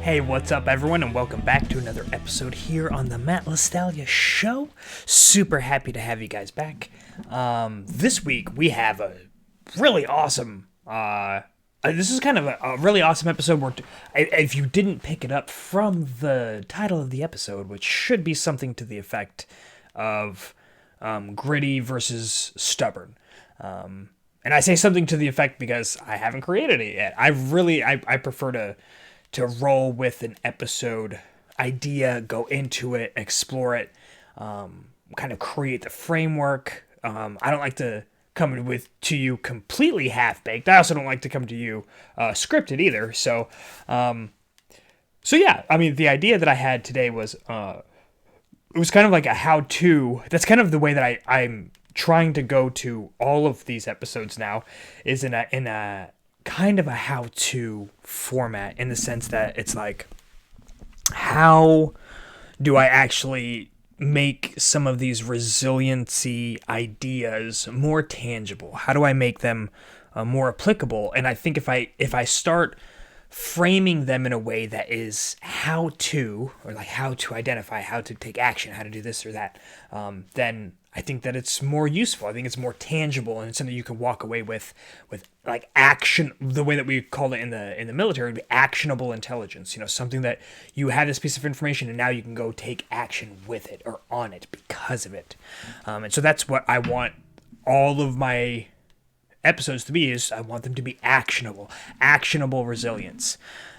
Hey, what's up, everyone, and welcome back to another episode here on the Matt Listalia Show. Super happy to have you guys back. This week we have a really awesome. This is kind of a really awesome episode. Where if you didn't pick it up from the title of the episode, which should be something to the effect of gritty versus stubborn. And I say something to the effect because I haven't created it yet. I prefer to roll with an episode idea, go into it, explore it, kind of create the framework. I don't like to come to you completely half-baked. I also don't like to come to you scripted either. So yeah, I mean, the idea that I had today was, it was kind of like a how-to. That's kind of the way that I'm trying to go to all of these episodes now, is in a kind of a how-to format, in the sense that it's like, how do I actually make some of these resiliency ideas more tangible? How do I make them more applicable? And I think if I start framing them in a way that is how to, or like how to identify, how to take action, how to do this or that, then I think that it's more useful. I think it's more tangible, and it's something you can walk away with like action. The way that we call it in the military would be actionable intelligence. You know, something that you have this piece of information, and now you can go take action with it or on it because of it. And so that's what I want all of my episodes to be. Is I want them to be actionable resilience.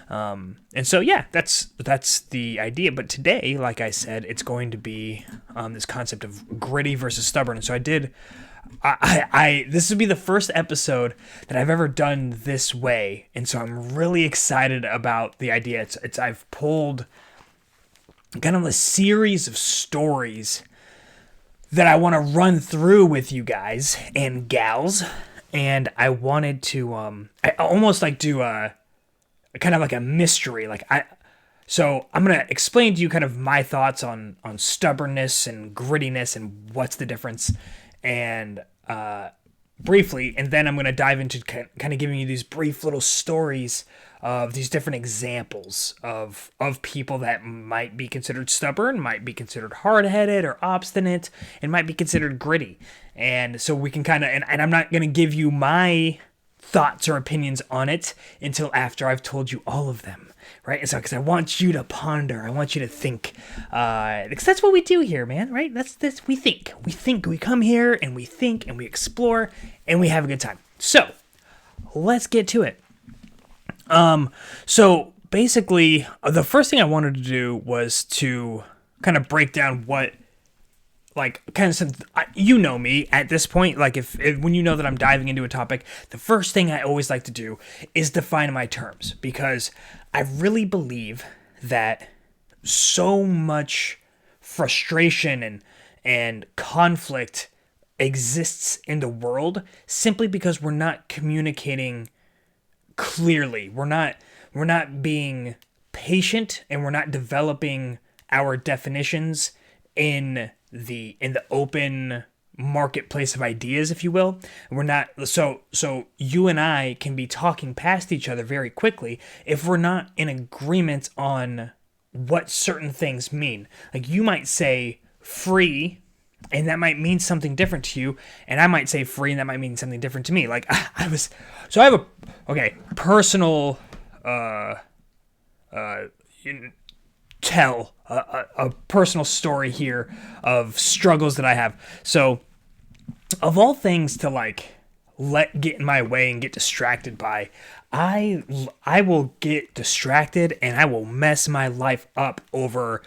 And so, yeah, that's the idea. But today, like I said, it's going to be this concept of gritty versus stubborn. And so this would be the first episode that I've ever done this way. And so I'm really excited about the idea. I've pulled kind of a series of stories that I want to run through with you guys and gals. And I wanted to, I almost like do kind of like a mystery. So I'm going to explain to you kind of my thoughts on stubbornness and grittiness and what's the difference, and briefly, and then I'm going to dive into kind of giving you these brief little stories of these different examples of people that might be considered stubborn, might be considered hard-headed or obstinate, and might be considered gritty. And so we can kind of, and I'm not going to give you my thoughts or opinions on it until after I've told you all of them, right? And so, because I want you to ponder, I want you to think, because that's what we do here, man, right? We think, we come here and we think and we explore and we have a good time. So let's get to it. So basically, the first thing I wanted to do was to kind of break down what, like, kind of, since you know me at this point, like if when you know that I'm diving into a topic, the first thing I always like to do is define my terms, because I really believe that so much frustration and conflict exists in the world simply because we're not communicating clearly. We're not being patient, and we're not developing our definitions in the open marketplace of ideas, if you will. We're not, so you and I can be talking past each other very quickly if we're not in agreement on what certain things mean. Like, you might say free, and that might mean something different to you, and I might say free, and that might mean something different to me. Like, I have a personal tell a personal story here of struggles that I have. So, of all things to like let get in my way and get distracted by, I will get distracted and I will mess my life up over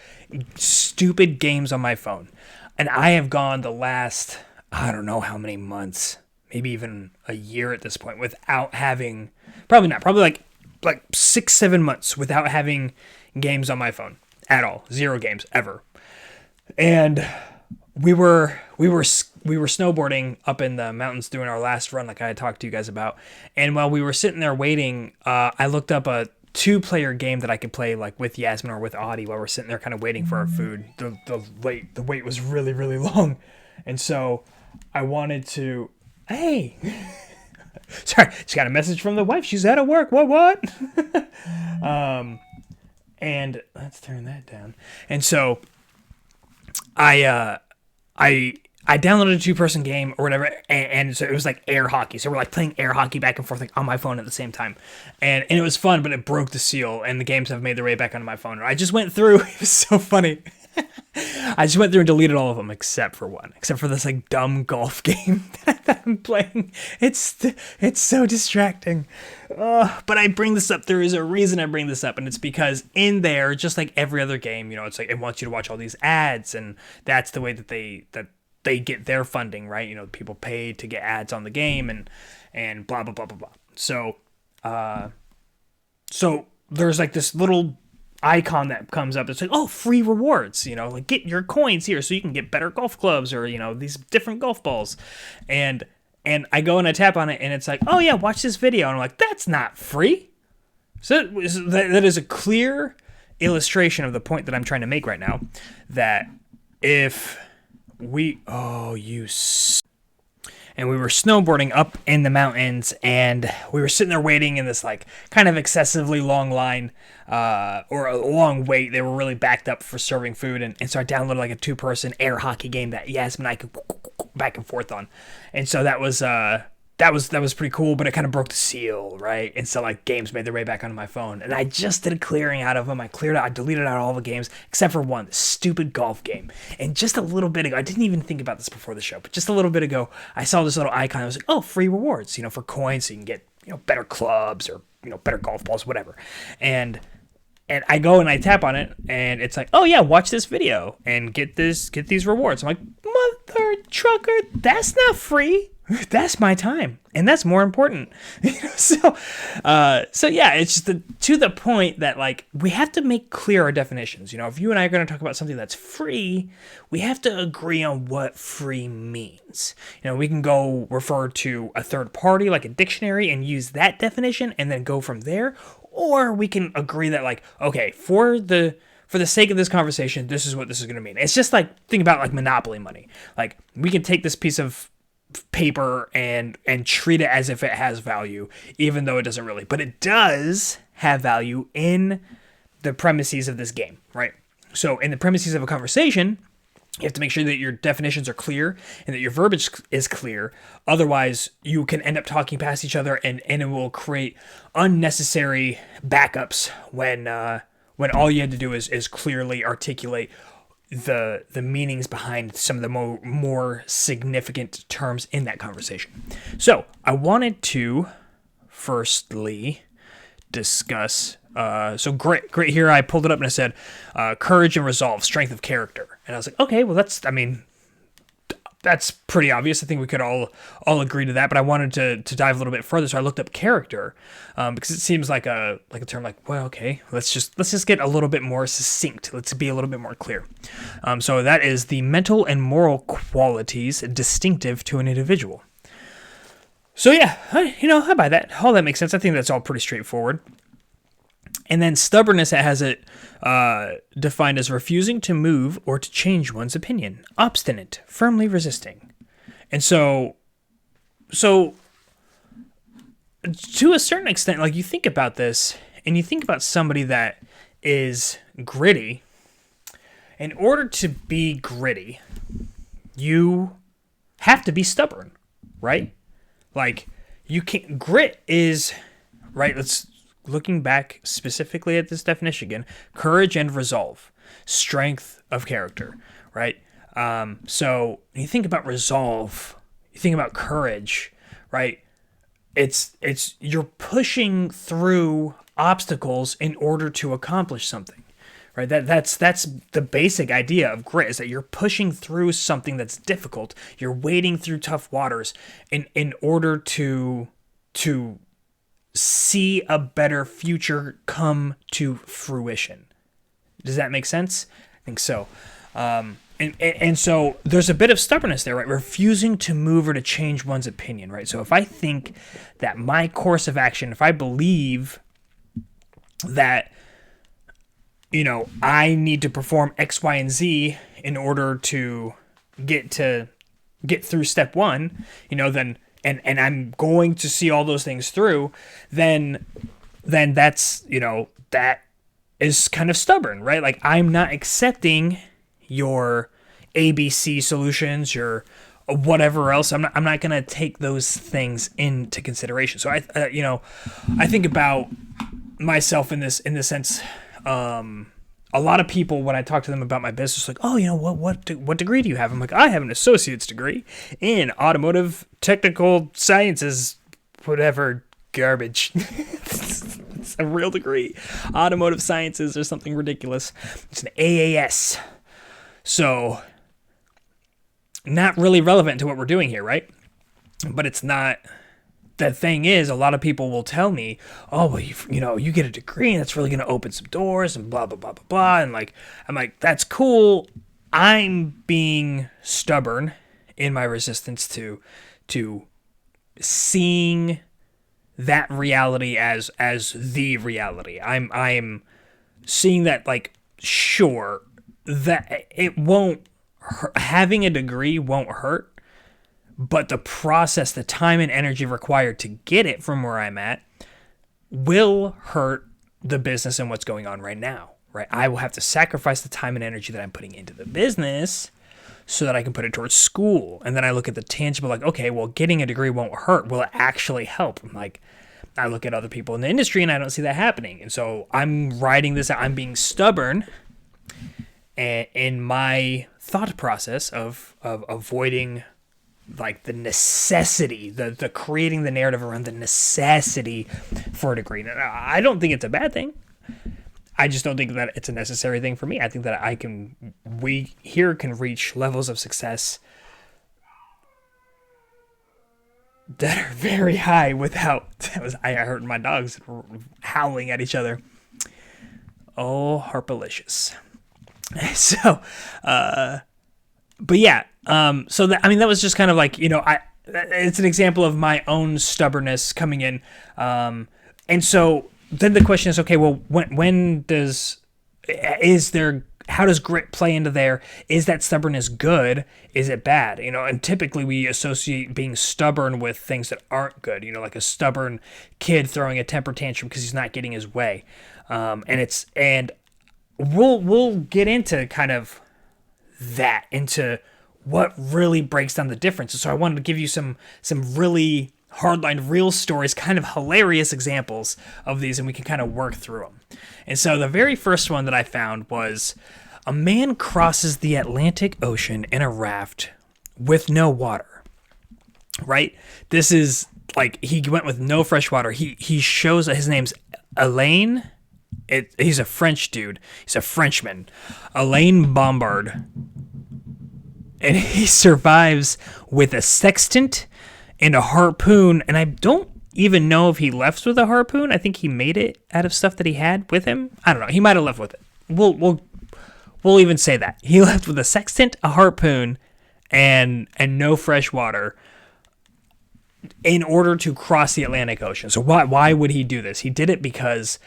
stupid games on my phone. And I have gone the last, I don't know how many months, maybe even a year at this point, without having, probably like 6-7 months without having games on my phone at all. 0 games ever. And we were snowboarding up in the mountains doing our last run, like I had talked to you guys about. And while we were sitting there waiting, I looked up a 2-player game that I could play, like with Yasmin or with Audie, while we're sitting there kind of waiting for our food. The wait was really, really long. And so I wanted to, hey, sorry, just got a message from the wife. She's out of work. What? And let's turn that down. And so I I downloaded a 2-person game or whatever, and so it was like air hockey. So we're like playing air hockey back and forth like on my phone at the same time, and it was fun, but it broke the seal, and the games have made their way back onto my phone. I just went through. It was so funny. I just went through and deleted all of them except for one, except for this like dumb golf game that I'm playing. It's so distracting. But I bring this up. There is a reason I bring this up, and it's because in there, just like every other game, it's like it wants you to watch all these ads, and that's the way that they get their funding, right? People pay to get ads on the game, and blah blah blah blah blah. So there's like this little icon that comes up. It's like, oh, free rewards, like get your coins here so you can get better golf clubs or these different golf balls, and I go and I tap on it, and it's like, oh yeah, watch this video, and I'm like, that's not free. So that is a clear illustration of the point that I'm trying to make right now, that if we and we were snowboarding up in the mountains, and we were sitting there waiting in this like kind of excessively long line, or a long wait. They were really backed up for serving food, and so I downloaded like a 2-person air hockey game that Yasmin and I could back and forth on, and so that was pretty cool, but it kind of broke the seal, right? And so like games made their way back onto my phone, and I just did a clearing out of them. I deleted out all the games except for one, the stupid golf game. And just a little bit ago, I didn't even think about this before the show, but just a little bit ago, I saw this little icon. I was like, oh, free rewards, for coins, so you can get better clubs or better golf balls, whatever. And I go and I tap on it, and it's like, oh yeah, watch this video and get these rewards. I'm like, mother trucker, that's not free. That's my time, and that's more important. So yeah, it's just to the point that like we have to make clear our definitions. If you and I are going to talk about something that's free, we have to agree on what free means. We can go refer to a third party like a dictionary and use that definition, and then go from there. Or we can agree that like, okay, for the sake of this conversation, this is what this is going to mean. It's just like, think about like Monopoly money. Like, we can take this piece of paper and treat it as if it has value, even though it doesn't really. But it does have value in the premises of this game, right? So in the premises of a conversation, you have to make sure that your definitions are clear and that your verbiage is clear. Otherwise, you can end up talking past each other, and it will create unnecessary backups when all you had to do is clearly articulate the meanings behind some of the more significant terms in that conversation. So I wanted to firstly discuss so grit here. I pulled it up and I said courage and resolve, strength of character, and I was like, okay, well that's pretty obvious. I think we could all agree to that, but I wanted to dive a little bit further, so I looked up character, because it seems like a term like, well, okay, let's just get a little bit more succinct. Let's be a little bit more clear. So that is the mental and moral qualities distinctive to an individual. So yeah, I buy that. All that makes sense. I think that's all pretty straightforward. And then stubbornness, it has it defined as refusing to move or to change one's opinion. Obstinate, firmly resisting. And so to a certain extent, like you think about this, and you think about somebody that is gritty. In order to be gritty, you have to be stubborn, right? Like, you can't. Grit is, right? Looking back specifically at this definition again, courage and resolve, strength of character, right? So when you think about resolve, you think about courage, right? It's you're pushing through obstacles in order to accomplish something, right? That's the basic idea of grit, is that you're pushing through something that's difficult. You're wading through tough waters in order to see a better future come to fruition. Does that make sense? I think so. And so there's a bit of stubbornness there, right? Refusing to move or to change one's opinion, right? So if I think that my course of action, if I believe that, I need to perform X, Y, and Z in order to get through step one, then and I'm going to see all those things through, then that's, that is kind of stubborn, right? Like, I'm not accepting your ABC solutions, your whatever else. I'm not going to take those things into consideration. So I think about myself in this sense. A lot of people, when I talk to them about my business, like, oh, what degree do you have? I'm like, I have an associate's degree in automotive technical sciences, whatever garbage. It's a real degree. Automotive sciences or something ridiculous. It's an AAS. So, not really relevant to what we're doing here, right? But it's not. The thing is, a lot of people will tell me, oh, well, you get a degree and that's really going to open some doors and blah, blah, blah, blah, blah. And I'm like, that's cool. I'm being stubborn in my resistance to seeing that reality as the reality. I'm seeing that, like, sure, that it won't hurt. Having a degree won't hurt. But the process, the time and energy required to get it from where I'm at will hurt the business and what's going on right now, right? I will have to sacrifice the time and energy that I'm putting into the business so that I can put it towards school. And then I look at the tangible, like, okay, well, getting a degree won't hurt. Will it actually help? I'm like, I look at other people in the industry and I don't see that happening. And so I'm writing this out. I'm being stubborn in my thought process of avoiding, like, the necessity, the creating the narrative around the necessity for a degree. Now, I don't think it's a bad thing. I just don't think that it's a necessary thing for me. I think that we here can reach levels of success that are very high without, I heard my dogs howling at each other. Oh, harpalicious. So, but yeah, so that was just kind of like, it's an example of my own stubbornness coming in. And so then the question is, okay, well, how does grit play into there? Is that stubbornness good? Is it bad? And typically we associate being stubborn with things that aren't good, like a stubborn kid throwing a temper tantrum because he's not getting his way. And we'll get into kind of that, into what really breaks down the difference. So I wanted to give you some really hardline real stories, kind of hilarious examples of these, and we can kind of work through them. And so the very first one that I found was a man crosses the Atlantic Ocean in a raft with no water. Right? This is like, he went with no fresh water. He shows that his name's Alain. He's a French dude. He's a Frenchman. Alain Bombard. And he survives with a sextant and a harpoon. And I don't even know if he left with a harpoon. I think he made it out of stuff that he had with him. I don't know. He might have left with it. We'll even say that. He left with a sextant, a harpoon, and no fresh water in order to cross the Atlantic Ocean. So why would he do this? He did it because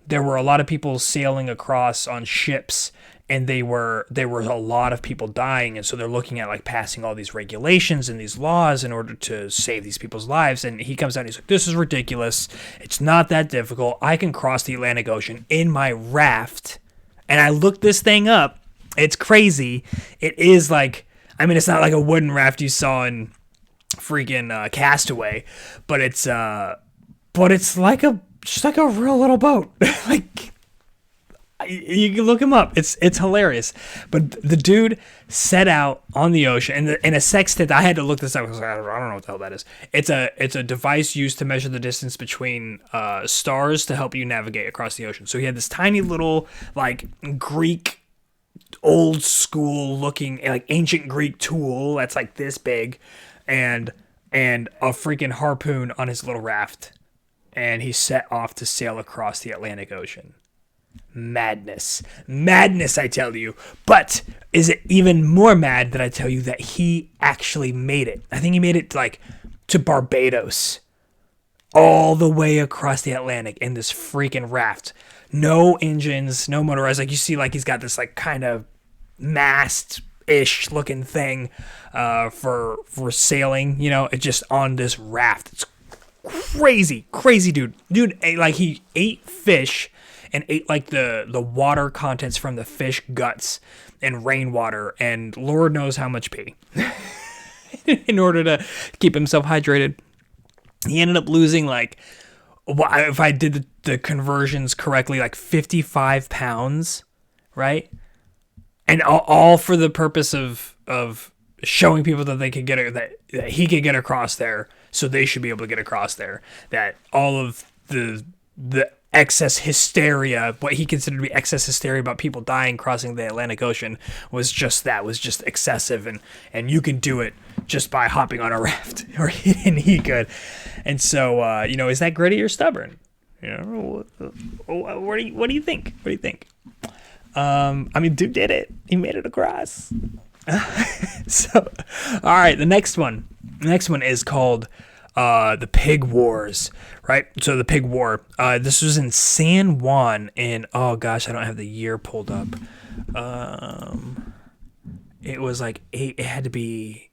there were a lot of people sailing across on ships, and there were a lot of people dying, and so they're looking at, like, passing all these regulations and these laws in order to save these people's lives. And he comes out and he's like, this is ridiculous. It's not that difficult. I can cross the Atlantic Ocean in my raft. And I looked this thing up. It's crazy. It is like, it's not like a wooden raft you saw in freaking Castaway, but it's like just like a real little boat. Like, you can look him up. It's hilarious. But the dude set out on the ocean, and a sextant. I had to look this up because I don't know what the hell that is. It's a device used to measure the distance between stars to help you navigate across the ocean. So he had this tiny little, like, Greek, old school looking, like, ancient Greek tool that's like this big, and a freaking harpoon on his little raft, and he set off to sail across the Atlantic Ocean. Madness, I tell you. But is it even more mad that I tell you that he actually made it? I think he made it, like, to Barbados, all the way across the Atlantic in this freaking raft. No engines, no motorized. Like, you see, like, he's got this, like, kind of mast-ish looking thing for sailing, it's just on this raft. It's crazy dude. Like, he ate fish and ate like the water contents from the fish guts and rainwater and Lord knows how much pee in order to keep himself hydrated. He ended up losing like, if I did the conversions correctly, like 55 pounds, right? And all for the purpose of showing people that they could that he could get across there, so they should be able to get across there. That all of the excess hysteria, what he considered to be excess hysteria about people dying crossing the Atlantic Ocean, was just excessive, and you can do it just by hopping on a raft, and he could. And so, is that gritty or stubborn? What do you think? What do you think? Dude did it. He made it across. So, all right, the next one is called the Pig Wars, right? So the Pig War, this was in San Juan in, oh gosh, I don't have the year pulled up. It was like, it had to be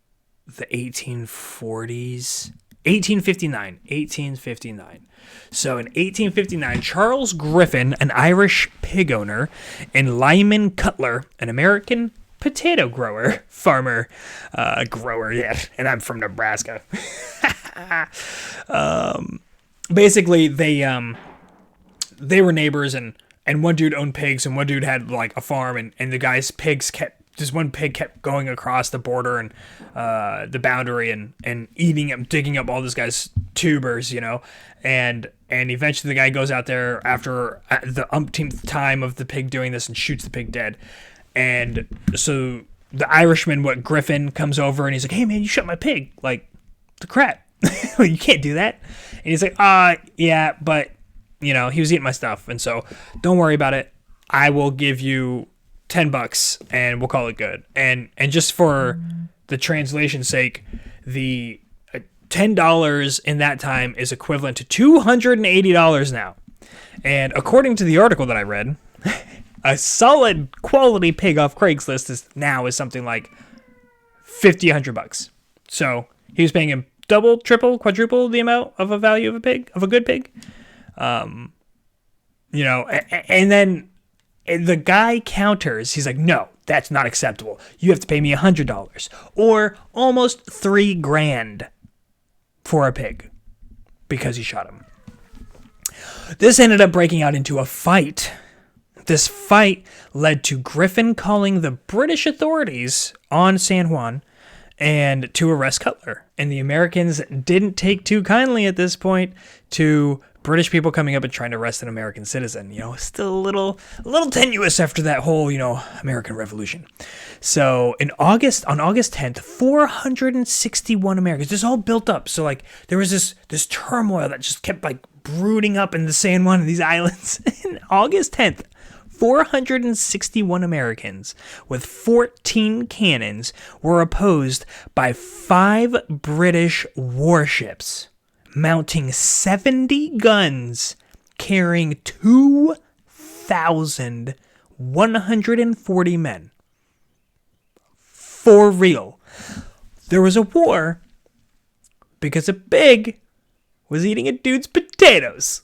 the 1840s, 1859. So in 1859, Charles Griffin, an Irish pig owner, and Lyman Cutler, an American potato farmer, and I'm from Nebraska. Basically, they were neighbors, and one dude owned pigs, and one dude had like a farm, and the guy's pigs one pig kept going across the border and the boundary and eating up, digging up all this guy's tubers, and eventually the guy goes out there after the umpteenth time of the pig doing this and shoots the pig dead. And so the Irishman, Griffin, comes over and he's like, "Hey man, you shot my pig, like, the crap." You can't do that. And he's like, yeah, but he was eating my stuff, and so don't worry about it. I will give you $10 and we'll call it good. And just for the translation's sake, the $10 in that time is equivalent to $280 now. And according to the article that I read, a solid quality pig off Craigslist is something like $50-$100. So he was paying him double, triple, quadruple the amount of a value of a good pig. And then the guy counters. He's like, "No, that's not acceptable. You have to pay me $100 or almost $3,000 for a pig because he shot him." This ended up breaking out into a fight. This fight led to Griffin calling the British authorities on San Juan and to arrest Cutler. And the Americans didn't take too kindly at this point to British people coming up and trying to arrest an American citizen. Still a little tenuous after that whole, American Revolution. So on August 10th, 461 Americans, this all built up. So like there was this turmoil that just kept like brooding up in the San Juan and these islands. And August 10th, 461 Americans with 14 cannons were opposed by 5 British warships mounting 70 guns carrying 2,140 men. For real. There was a war because a pig was eating a dude's potatoes.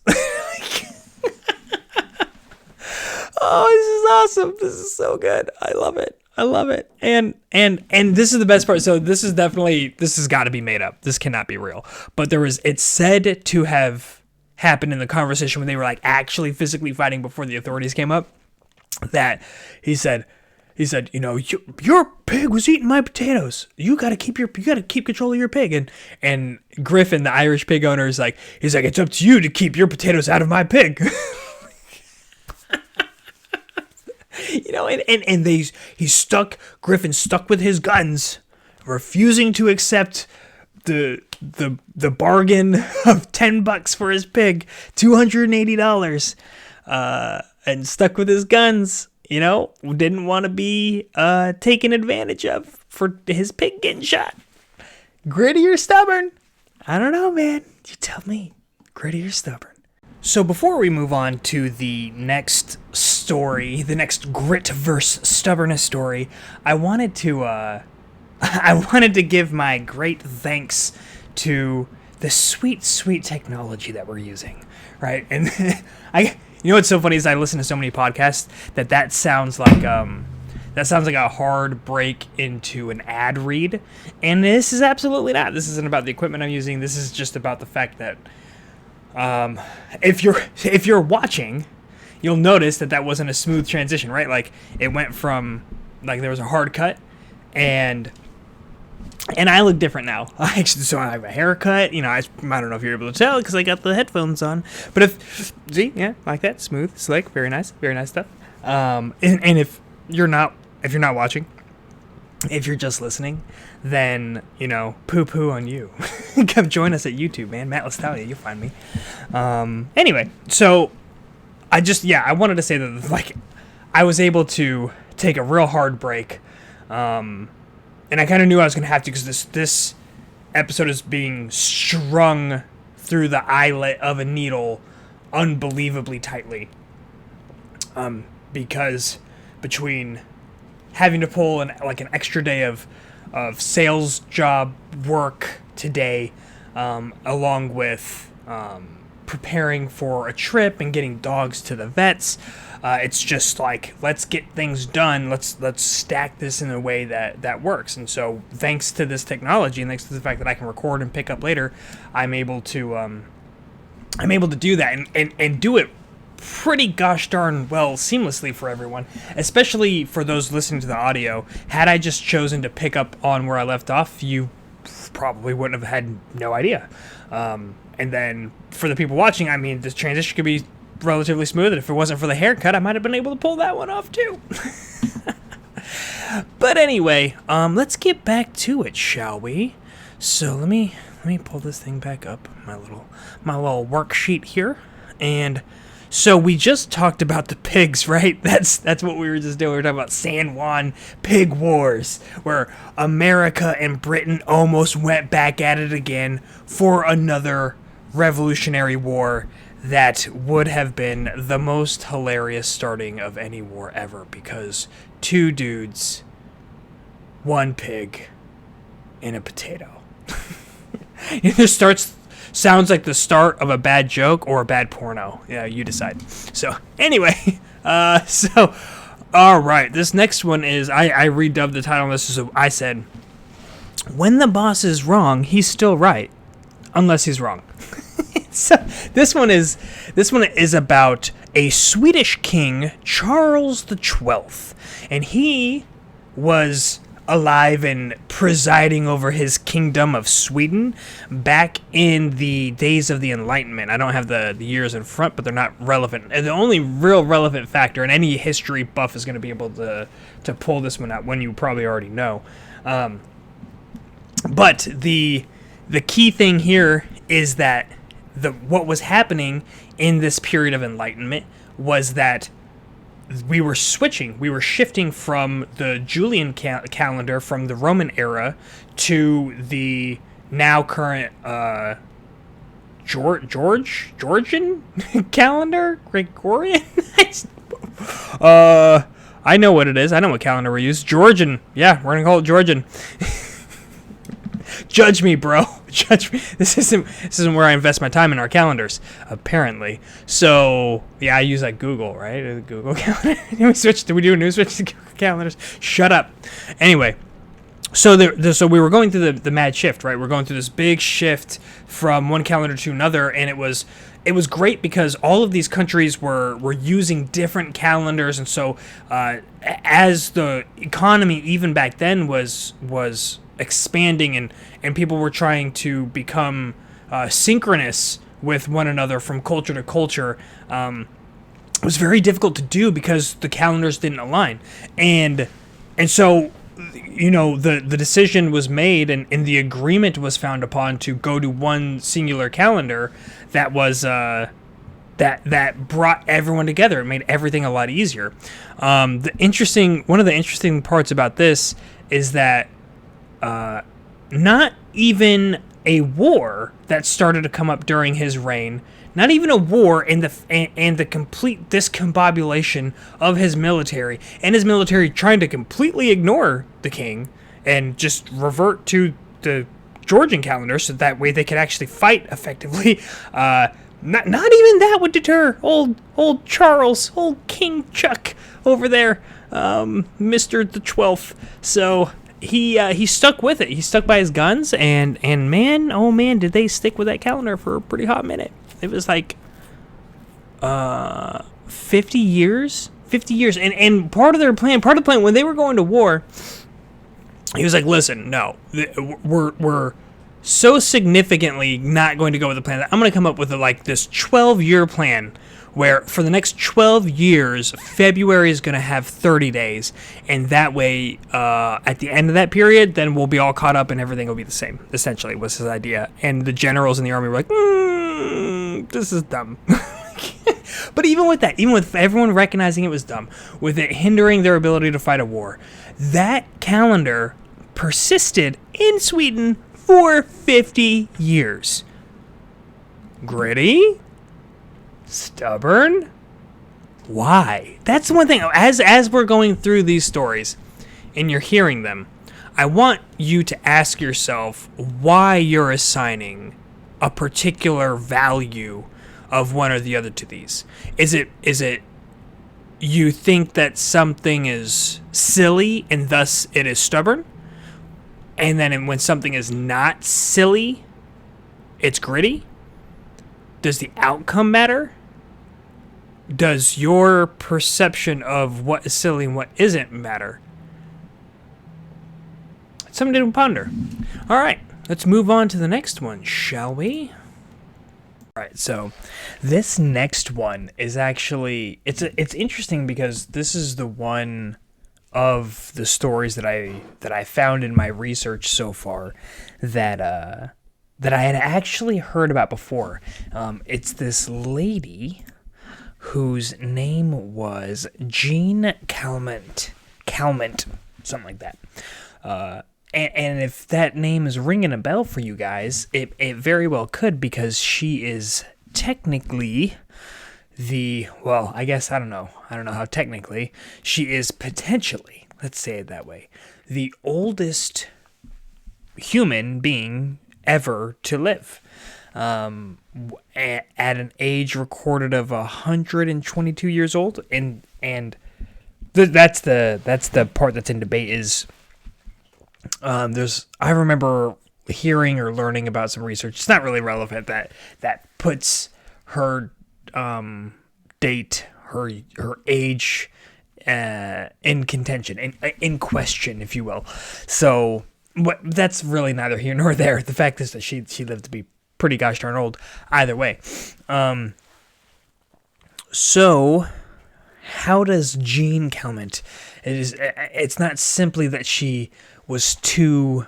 Oh, this is awesome. This is so good. I love it. And this is the best part. So this has got to be made up. This cannot be real. But it's said to have happened in the conversation when they were like actually physically fighting before the authorities came up, that he said, your pig was eating my potatoes. You got to keep control of your pig. And Griffin, the Irish pig owner, he's like, it's up to you to keep your potatoes out of my pig. Griffin stuck with his guns, refusing to accept the bargain of $10 for his pig, $280, and stuck with his guns. Didn't want to be taken advantage of for his pig getting shot. Gritty or stubborn? I don't know, man. You tell me. Gritty or stubborn? So before we move on to the next story, the next grit versus stubbornness story, I wanted to give my great thanks to the sweet technology that we're using, right? And You know what's so funny is I listen to so many podcasts that sounds like a hard break into an ad read, and this is absolutely not. This isn't about the equipment I'm using. This is just about the fact that if you're watching, you'll notice that wasn't a smooth transition, right? Like it went from like there was a hard cut, and I look different now. So I have a haircut. You know, I don't know if you're able to tell because I got the headphones on. But like that, smooth, slick, very nice stuff. And if you're not watching, if you're just listening, then poo on you. Come join us at YouTube, man. Matt Lastalia, you'll find me. Anyway, so I wanted to say that like I was able to take a real hard break. And I kind of knew I was going to have to because this episode is being strung through the eyelet of a needle unbelievably tightly. Because between having to pull an extra day of sales job work today, along with preparing for a trip and getting dogs to the vets, it's just like, let's get things done. Let's stack this in a way that works. And so thanks to this technology and thanks to the fact that I can record and pick up later, I'm able to do that and do it pretty gosh darn well seamlessly for everyone, especially for those listening to the audio. Had I just chosen to pick up on where I left off, you probably wouldn't have had no idea. And then for the people watching, I mean, this transition could be relatively smooth, and if it wasn't for the haircut, I might have been able to pull that one off too. But anyway, let's get back to it, shall we? So let me pull this thing back up, my little worksheet here. And so we just talked about the pigs, right? That's what we were just doing. We were talking about San Juan pig wars, where America and Britain almost went back at it again for another Revolutionary War that would have been the most hilarious starting of any war ever, because 2 dudes, 1 pig, and a potato. It sounds like the start of a bad joke or a bad porno. Yeah, you decide. So anyway, all right, this next one is, I redubbed the title of this, so I said, when the boss is wrong, he's still right, unless he's wrong. So this one is about a Swedish king, Charles the 12th, and he was alive and presiding over his kingdom of Sweden back in the days of the Enlightenment. I don't have the years in front, but they're not relevant. And the only real relevant factor, and any history buff is going to be able to pull this one out when you probably already know. But the key thing here is that what was happening in this period of Enlightenment was that we were shifting from the Julian calendar from the Roman era to the now current Georgian calendar, Gregorian. I know what it is. I know what calendar we use. Georgian. Yeah, we're gonna call it Georgian. Judge me, bro. Judge me. This isn't where I invest my time in our calendars, apparently. So yeah, I use like Google, right? Google Calendar. Did we do a new switch to Google Calendars? Shut up. Anyway, so we were going through the mad shift, right? We're going through this big shift from one calendar to another, and it was great because all of these countries were using different calendars, and so as the economy even back then was expanding and people were trying to become synchronous with one another from culture to culture, it was very difficult to do because the calendars didn't align, and so the decision was made and the agreement was found upon to go to one singular calendar that was that brought everyone together. It made everything a lot easier. One of the interesting parts about this is that not even a war that started to come up during his reign, not even a war and the complete discombobulation of his military, and his military trying to completely ignore the king and just revert to the Georgian calendar so that way they could actually fight effectively. Not even that would deter old Charles, old King Chuck over there, Mister the 12th. So he stuck with it. He stuck by his guns, and man, oh man, did they stick with that calendar for a pretty hot minute. It was like 50 years, and part of the plan when they were going to war, he was like, listen, no, we're so significantly not going to go with the plan that I'm going to come up with this 12-year plan where for the next 12 years, February is going to have 30 days. And that way, at the end of that period, then we'll be all caught up and everything will be the same, essentially, was his idea. And the generals in the army were like, this is dumb. But even with that, even with everyone recognizing it was dumb, with it hindering their ability to fight a war, that calendar persisted in Sweden for 50 years. Gritty? Stubborn? Why? That's the one thing. As we're going through these stories and you're hearing them, I want you to ask yourself why you're assigning a particular value of one or the other to these. Is it you think that something is silly and thus it is stubborn? And then when something is not silly, it's gritty? Does the outcome matter? Does your perception of what is silly and what isn't matter? It's something to ponder. All right, let's move on to the next one, shall we? All right, so this next one is actually it's interesting because this is the one of the stories that I found in my research so far that I had actually heard about before. It's this lady whose name was Jean Calment, something like that. And if that name is ringing a bell for you guys, it very well could, because she is technically I guess I don't know how technically, she is potentially, let's say it that way, the oldest human being ever to live. At an age recorded of 122 years old, and that's the part that's in debate. Is I remember hearing or learning about some research. It's not really relevant that puts her date, her age in contention, in question, if you will. So that's really neither here nor there. The fact is that she lived to be pretty gosh darn old either way. So how does Jean Calment? It's not simply that she was too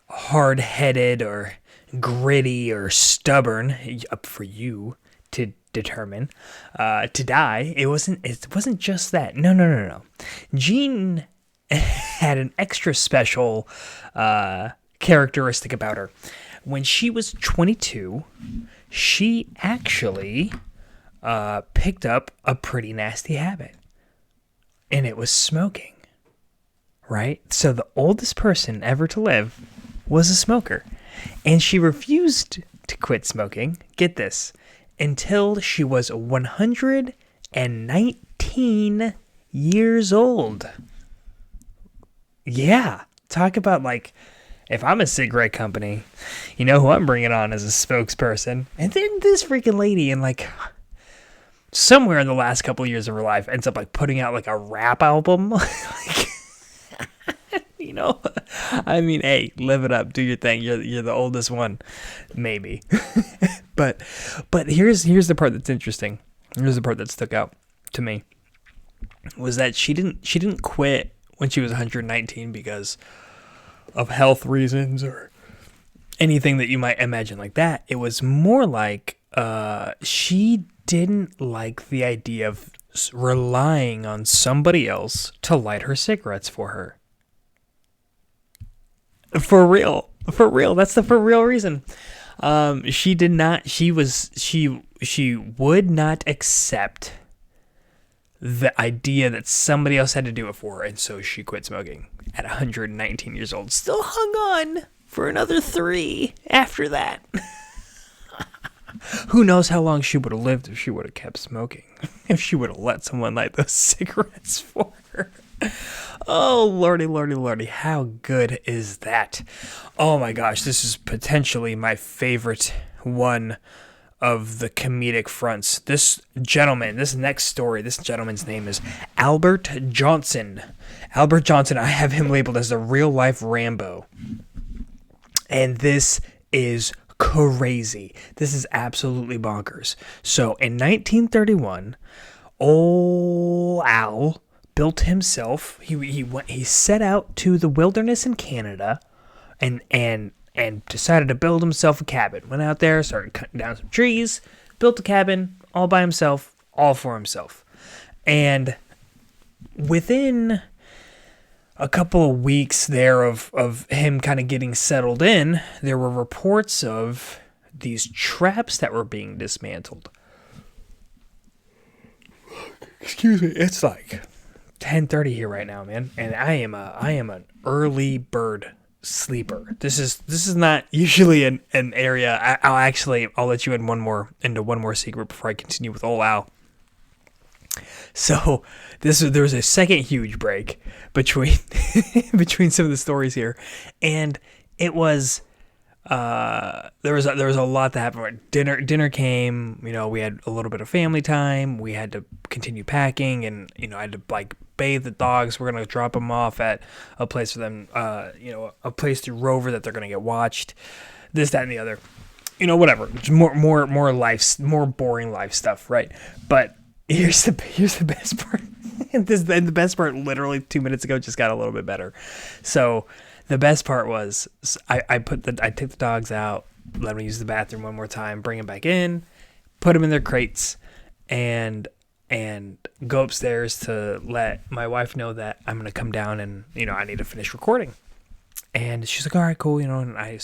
hard-headed or gritty or stubborn, up for you to determine, to die. It wasn't just that. No. Jean had an extra special characteristic about her. When she was 22, she actually picked up a pretty nasty habit, and it was smoking. Right? So the oldest person ever to live was a smoker, and she refused to quit smoking, get this, until she was 119 years old. Yeah, talk about if I'm a cigarette company, you know who I'm bringing on as a spokesperson. And then this freaking lady somewhere in the last couple of years of her life ends up putting out a rap album. I mean, hey, live it up, do your thing. You're the oldest one, maybe. but here's the part that's interesting. Here's the part that stuck out to me, was that she didn't quit when she was 119 because of health reasons or anything that you might imagine like that. It was more like she didn't like the idea of relying on somebody else to light her cigarettes for her. For real. That's the for real reason. She would not accept the idea that somebody else had to do it for her, and so she quit smoking at 119 years old. Still hung on for another 3 after that. Who knows how long she would have lived if she would have kept smoking. If she would have let someone light those cigarettes for her. Oh, lordy, lordy, lordy. How good is that? Oh my gosh, this is potentially my favorite one of the comedic fronts. This next story, this gentleman's name is Albert Johnson. Albert Johnson, I have him labeled as the real-life Rambo. And this is crazy. This is absolutely bonkers. So, in 1931, old Al built himself. He set out to the wilderness in Canada, and decided to build himself a cabin. Went out there, started cutting down some trees, built a cabin all by himself, all for himself. And within a couple of weeks there of him kind of getting settled in, there were reports of these traps that were being dismantled. Excuse me, it's like 10:30 here right now, man, and I am an early bird sleeper. This is not usually an area. I'll let you in one more secret before I continue with old Al. So there was a second huge break between between some of the stories here, and it was there was a lot that happened. Dinner came. We had a little bit of family time. We had to continue packing, and I had to bathe the dogs. We're gonna drop them off at a place for them. A place through Rover that they're gonna get watched. This, that, and the other. Whatever. More life, more boring life stuff, right? But here's the best part. The best part, literally 2 minutes ago, just got a little bit better. So the best part was I took the dogs out, let them use the bathroom one more time, bring them back in, put them in their crates, and go upstairs to let my wife know that I'm going to come down and, I need to finish recording. And she's like, all right, cool. And I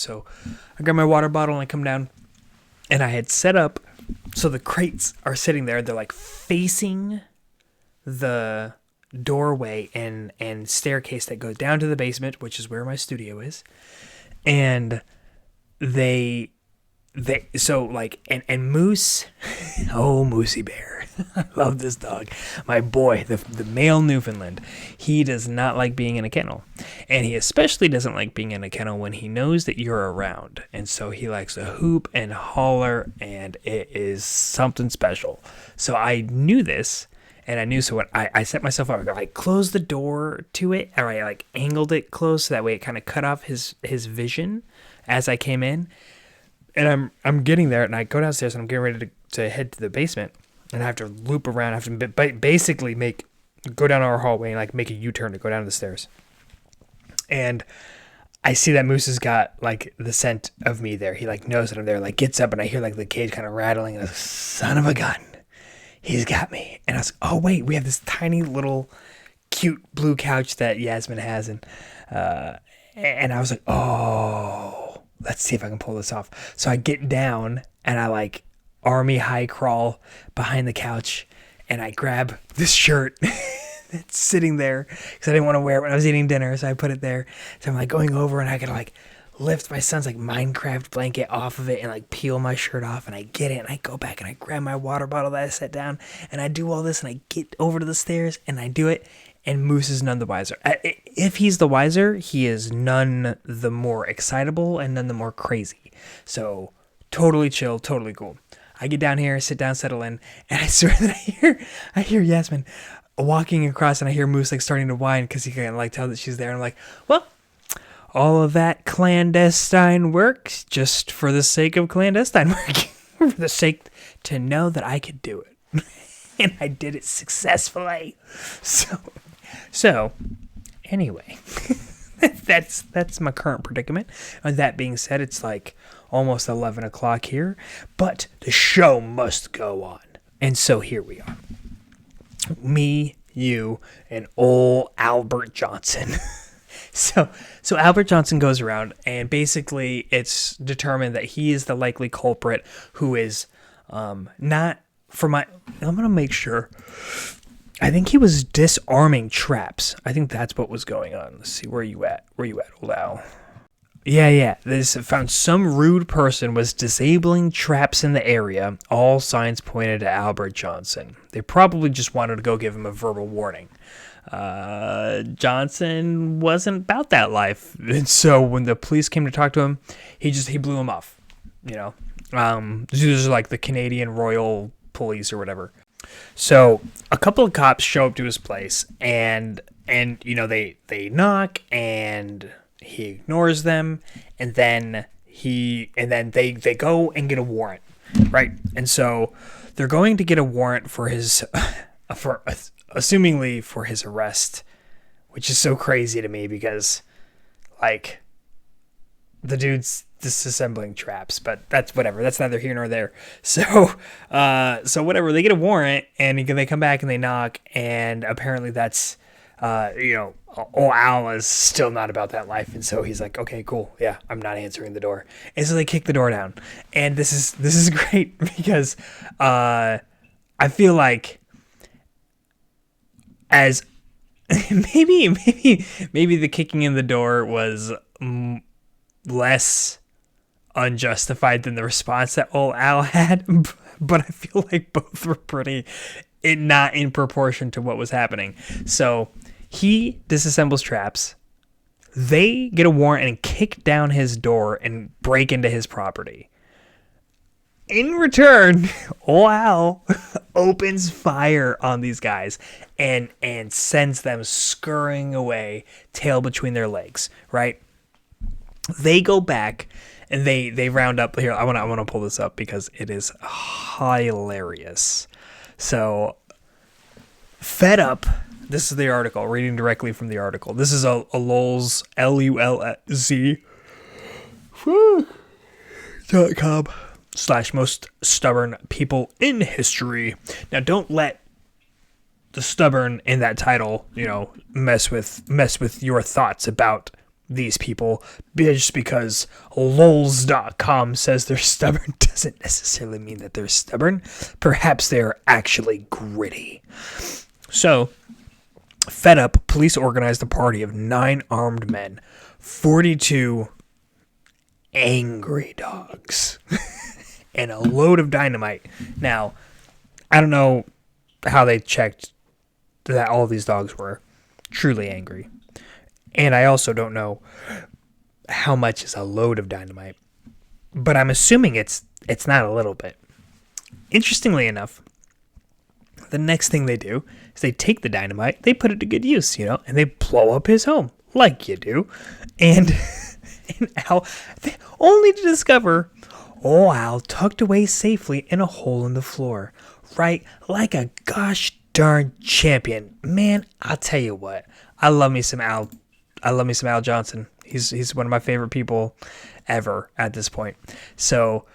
grab my water bottle and I come down, and I had set up, so the crates are sitting there. They're like facing the doorway and staircase that goes down to the basement, which is where my studio is. And and Moose, oh, Moosey Bear, I love this dog. My boy, the male Newfoundland, he does not like being in a kennel. And he especially doesn't like being in a kennel when he knows that you're around. And so he likes to hoop and holler, and it is something special. So I knew this, and I knew, so when I set myself up, I closed the door to it, or I angled it close so that way it kind of cut off his vision as I came in. And I'm getting there, and I go downstairs, and I'm getting ready to head to the basement, and I have to loop around. I have to basically go down our hallway and make a U-turn to go down the stairs. And I see that Moose has got the scent of me there. He knows that I'm there. Gets up, and I hear the cage kind of rattling. And I was, son of a gun, he's got me. And I was, oh wait, we have this tiny little cute blue couch that Yasmin has, and I was like, oh. Let's see if I can pull this off. So I get down, and I army high crawl behind the couch, and I grab this shirt that's sitting there because I didn't want to wear it when I was eating dinner. So I put it there. So I'm going over, and I can lift my son's Minecraft blanket off of it and peel my shirt off, and I get it, and I go back, and I grab my water bottle that I set down, and I do all this, and I get over to the stairs, and I do it. And Moose is none the wiser. If he's the wiser, he is none the more excitable and none the more crazy. So totally chill, totally cool. I get down here, sit down, settle in, and I swear that I hear Yasmin walking across, and I hear Moose starting to whine because he can tell that she's there. And I'm like, well, all of that clandestine work just for the sake of clandestine work, for the sake to know that I could do it. And I did it successfully. So, anyway, that's my current predicament. And that being said, it's almost 11 o'clock here, but the show must go on. And so here we are. Me, you, and old Albert Johnson. So Albert Johnson goes around, and basically it's determined that he is the likely culprit who is not... I'm going to make sure. I think he was disarming traps. I think that's what was going on. Let's see. Where are you at, old Al? Yeah. This found some rude person was disabling traps in the area. All signs pointed to Albert Johnson. They probably just wanted to go give him a verbal warning. Johnson wasn't about that life, and so when the police came to talk to him, he blew him off. These are like the Canadian Royal Police or whatever. So a couple of cops show up to his place, and they knock, and he ignores them, and then they go and get a warrant, right? And so they're going to get a warrant for his assumingly for his arrest, which is so crazy to me because, like, the dude's disassembling traps, but that's whatever. That's neither here nor there. So whatever. They get a warrant, and they come back and they knock, and apparently that's, old Al is still not about that life, and so he's like, okay, cool, yeah, I'm not answering the door, and so they kick the door down, and this is great because I feel like as maybe the kicking in the door was less unjustified than the response that old Al had, but I feel like both were pretty not in proportion to what was happening. So he disassembles traps. They get a warrant and kick down his door and break into his property. In return, old Al opens fire on these guys and sends them scurrying away, tail between their legs, right? They go back and they round up here. I want to pull this up because it is hilarious. So, fed up. This is the article, reading directly from the article. This is a Lulz, LULZ.com / most stubborn people in history. Now, don't let the stubborn in that title, mess with your thoughts about these people. Just because lulz.com says they're stubborn doesn't necessarily mean that they're stubborn. Perhaps they're actually gritty. So, fed up, police organized a party of 9 armed men, 42 angry dogs, and a load of dynamite. Now, I don't know how they checked that all these dogs were truly angry. And I also don't know how much is a load of dynamite. But I'm assuming it's not a little bit. Interestingly enough, the next thing they do is they take the dynamite, they put it to good use, and they blow up his home, like you do. And Al, only to discover Al tucked away safely in a hole in the floor, right? Like a gosh darn champion. Man, I'll tell you what. I love me some Al Johnson. He's one of my favorite people ever at this point. So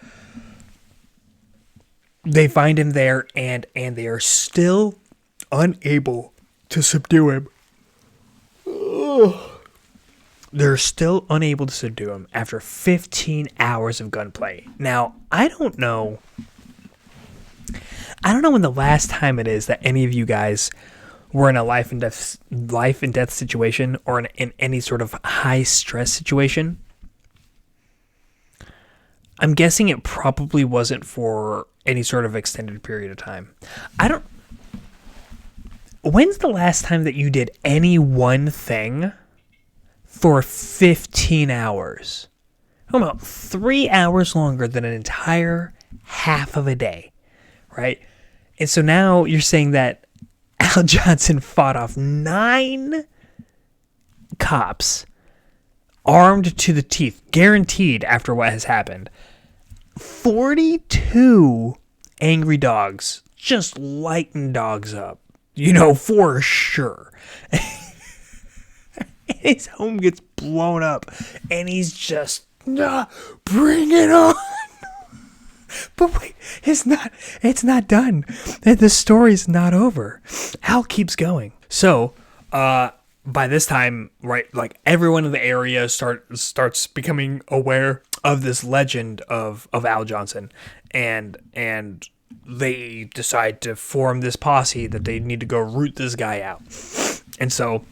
they find him there, and they are still unable to subdue him. They're still unable to subdue him after 15 hours of gunplay. Now, I don't know when the last time it is that any of you guys were in a life and death situation, or in any sort of high stress situation. I'm guessing it probably wasn't for any sort of extended period of time. When's the last time that you did any one thing for 15 hours? How about 3 hours longer than an entire half of a day, right? And so now you're saying that Al Johnson fought off 9 cops, armed to the teeth, guaranteed after what has happened. 42 angry dogs, just lighting dogs up, for sure. His home gets blown up, and he's just, bring it on. But wait, it's not done. The story's not over. Al keeps going. So, by this time, right, like everyone in the area starts becoming aware of this legend of Al Johnson, and they decide to form this posse that they need to go root this guy out. And so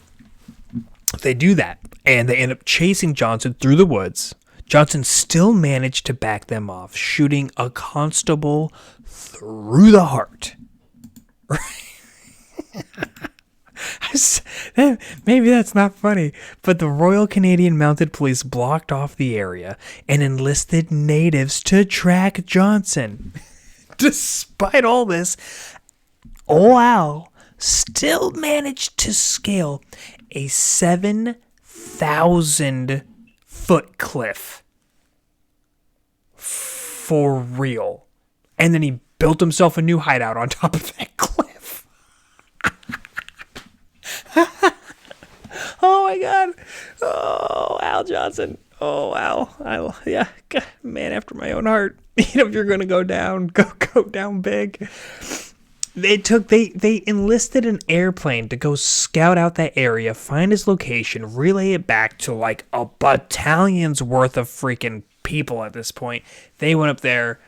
They do that, and they end up chasing Johnson through the woods. Johnson still managed to back them off, shooting a constable through the heart. Maybe that's not funny, but the Royal Canadian Mounted Police blocked off the area and enlisted natives to track Johnson. Despite all this, Owl still managed to scale a 7,000-foot cliff. For real. And then he built himself a new hideout on top of that cliff. Oh my God. Oh, Al Johnson. Oh, Al. Yeah, God, man after my own heart. If you're going to go down, go down big. They enlisted an airplane to go scout out that area, find his location, relay it back to like a battalion's worth of freaking people at this point. They went up there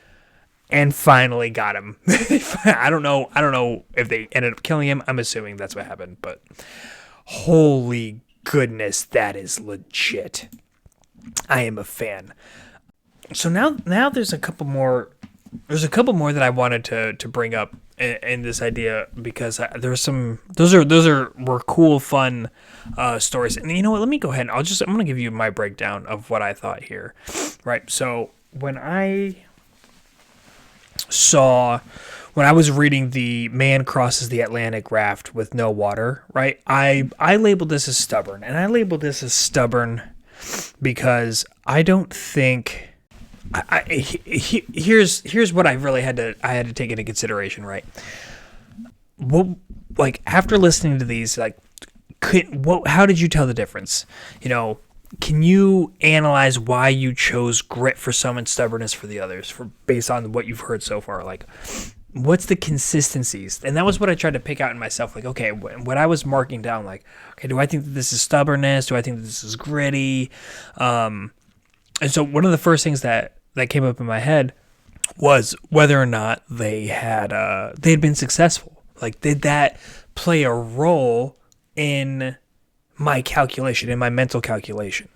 and finally got him. I don't know if they ended up killing him. I'm assuming that's what happened, but holy goodness, that is legit. I am a fan. So now there's a couple more that I wanted to bring up in this idea, because there's some were cool, fun stories. And you know what? Let me go ahead and I'm going to give you my breakdown of what I thought here. Right. So when I was reading The Man Crosses the Atlantic Raft with No Water, right? I labeled this as stubborn, and I labeled this as stubborn because I don't think. Here's what I really had to take into consideration, right? Well, like after listening to these, like, how did you tell the difference? You know, can you analyze why you chose grit for some and stubbornness for the others, based on what you've heard so far? Like, what's the consistencies? And that was what I tried to pick out in myself. Like, okay, what I was marking down, like, okay, do I think that this is stubbornness? Do I think that this is gritty? And so one of the first things that came up in my head was whether or not they had been successful. Like, did that play a role in my calculation, in my mental calculation?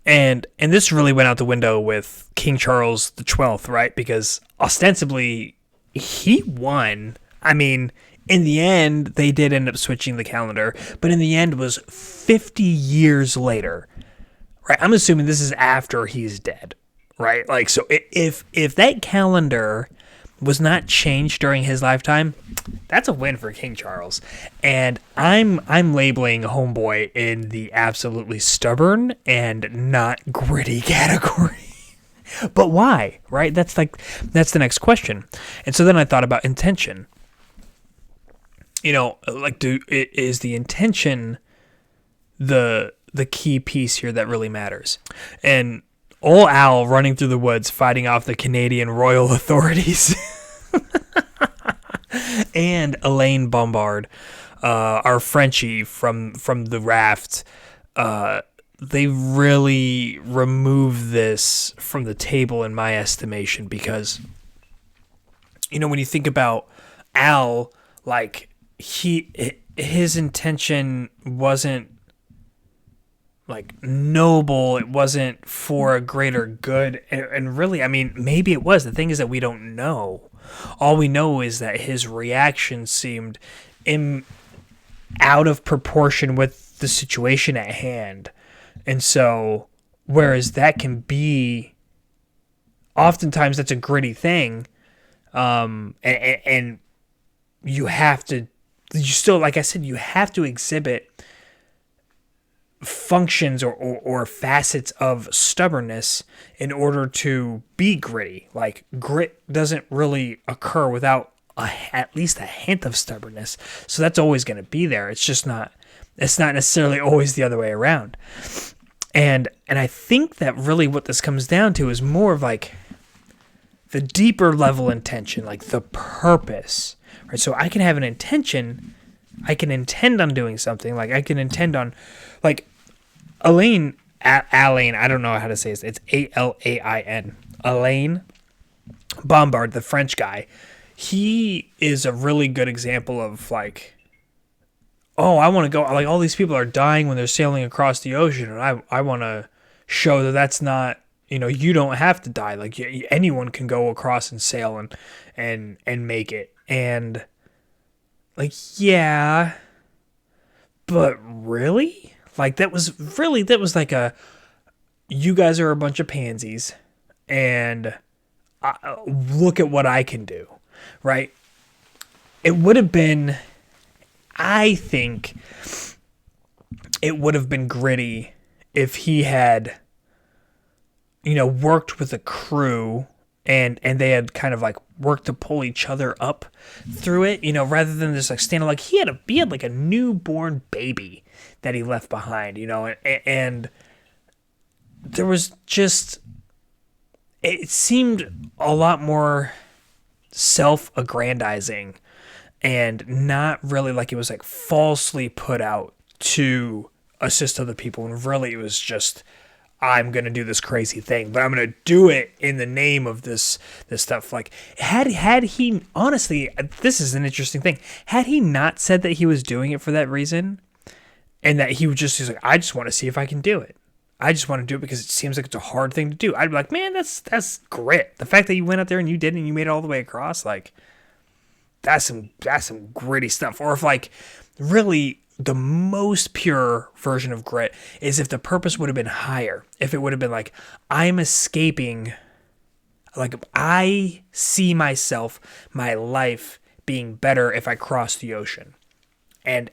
And this really went out the window with King Charles XII, right? Because ostensibly he won. I mean, in the end, they did end up switching the calendar, but in the end was 50 years later. Right, I'm assuming this is after he's dead, right? Like, so if that calendar was not changed during his lifetime, that's a win for King Charles. And I'm labeling Homeboy in the absolutely stubborn and not gritty category. But why, right? That's the next question. And so then I thought about intention. You know, like, is the intention the key piece here that really matters? And old Al running through the woods fighting off the Canadian royal authorities and Elaine Bombard, our Frenchie from the raft, they really remove this from the table in my estimation, because, you know, when you think about Al, like, his intention wasn't like noble, it wasn't for a greater good, and really, I mean, maybe it was. The thing is that we don't know. All we know is that his reaction seemed out of proportion with the situation at hand. And so, whereas that can be, oftentimes that's a gritty thing, and you still, like I said, you have to exhibit functions or facets of stubbornness in order to be gritty. Like, grit doesn't really occur without at least a hint of stubbornness. So that's always going to be there. It's not necessarily always the other way around. And I think that really what this comes down to is more of like the deeper level intention, like the purpose, right? So I can have an intention, I can intend on doing something, like I can intend on, like, Alain, I don't know how to say this. It's Alain. Alain Bombard, the French guy. He is a really good example of, like, oh, I want to go, like, all these people are dying when they're sailing across the ocean, and I want to show that that's not, you don't have to die. Like, anyone can go across and sail and make it. And, like, yeah, but really? Like, that was like you guys are a bunch of pansies, and look at what I can do, right? It would have been, I think, it would have been gritty if he had, worked with a crew and they had kind of like worked to pull each other up through it, rather than just like standing, like he had like a newborn baby that he left behind, and there was just, it seemed a lot more self-aggrandizing and not really like it was like falsely put out to assist other people. And really it was just, I'm going to do this crazy thing, but I'm going to do it in the name of this stuff. Like had he, honestly, this is an interesting thing. Had he not said that he was doing it for that reason, and that he's like, I just want to see if I can do it. I just want to do it because it seems like it's a hard thing to do. I'd be like, man, that's grit. The fact that you went out there and you did it and you made it all the way across, like, that's some gritty stuff. Or if, like, really the most pure version of grit is if the purpose would have been higher. If it would have been like, I'm escaping, like, I see myself, my life being better if I cross the ocean. And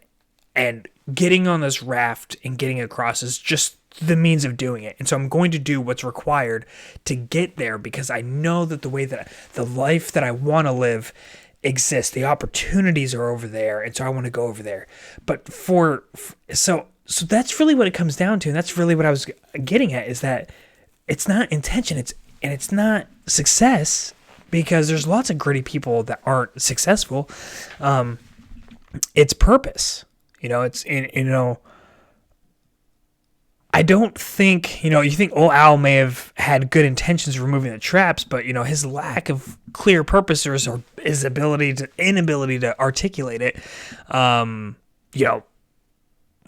getting on this raft and getting across is just the means of doing it. And so I'm going to do what's required to get there, because I know that the way that the life that I want to live exists, the opportunities are over there, and so I want to go over there. But so that's really what it comes down to, and that's really what I was getting at, is that it's not intention, it's not success, because there's lots of gritty people that aren't successful. It's purpose. I don't think, you think old Al may have had good intentions of removing the traps, but, his lack of clear purpose or his inability to articulate it, or